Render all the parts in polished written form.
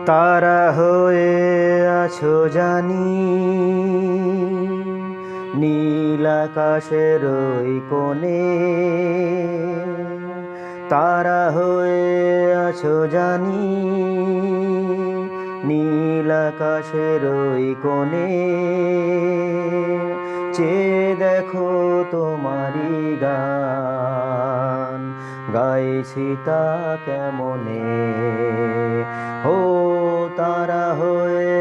তারা হয়ে আছো জানি, নীল আকাশের ওই কোণে। তারা হয়ে আছো জানি, নীল আকাশের ওই কোণে। চেয়ে দেখো তোমারি গান, গাইছি তা কেমনে। ও তারা হয়ে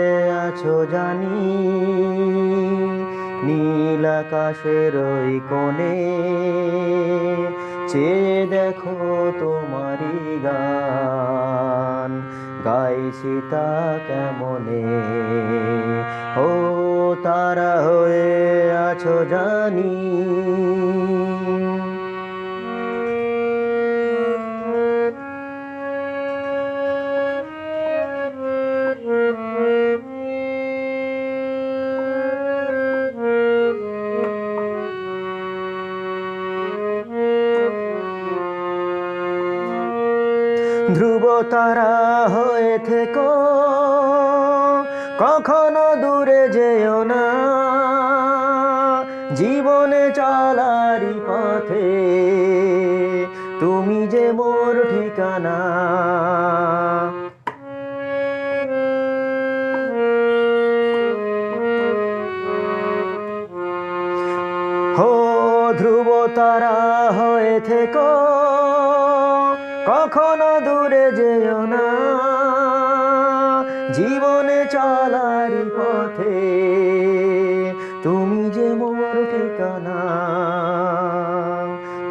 আছো জানি, নীল আকাশের ওই কোণে। চেয়ে দেখো তোমারি গান, গাইছি তা কেমনে। ও তারা হয়ে আছো জানি। ধ্রুব তারা হয়ে থেকো, কখনো দূরে যেও না। জীবনে চলারি পথে তুমি যে মোর ঠিকানা। হো ধ্রুব তারা হয়ে থেকো, কখনো দূরে যেও না। জীবনে চলার পথে তুমি যে মোর ঠিকানা।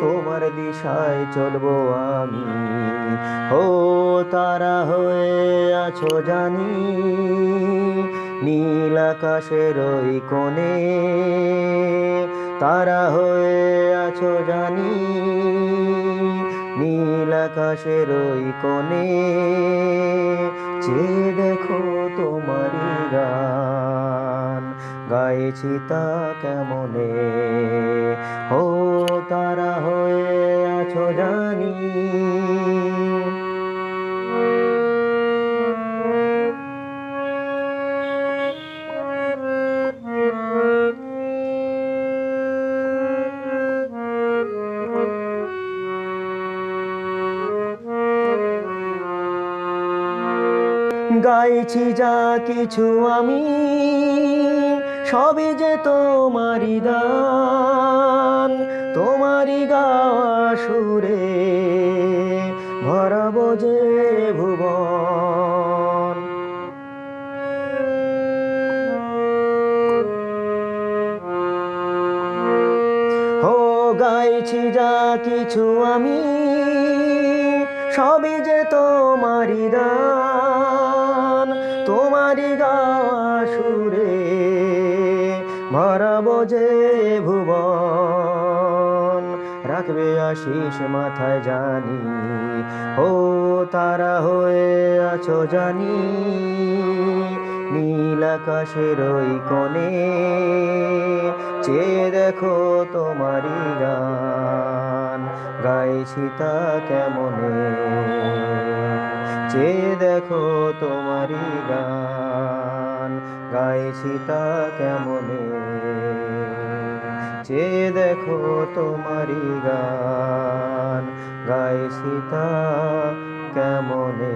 তোমার দিশায় চলবো আমি, ও তারা হয়ে আছো জানি, নীল আকাশের ওই কোণে। তারা হয়ে আছো জানি, নীল আকাশের ওই কোণে। চেয়ে দেখো তোমারি গান, গাইছি তা কেমনে। ও তারা হয়ে আছো জানি। গাইছি যা কিছু আমি, সবই যে তোমারি দান। তোমারি গাওয়া সুরে ভরাবো যে ভুবন। ও গাইছি যা কিছু আমি, সবই যে তোমারি দান। তোমারি গাওয়া সুরে ভরাবো যে ভুবন। রাখবে আশিস মাথায় জানি, ও তারা হয়ে আছো জানি, নীল আকাশের ওই কোণে। চেয়ে দেখো তোমারি গান, গাইছি তা কেমনে। চেয়ে দেখো তোমারি গান, গাইছি তা কেমনে। চেয়ে দেখো তোমারি গান, গাইছি তা কেমনে।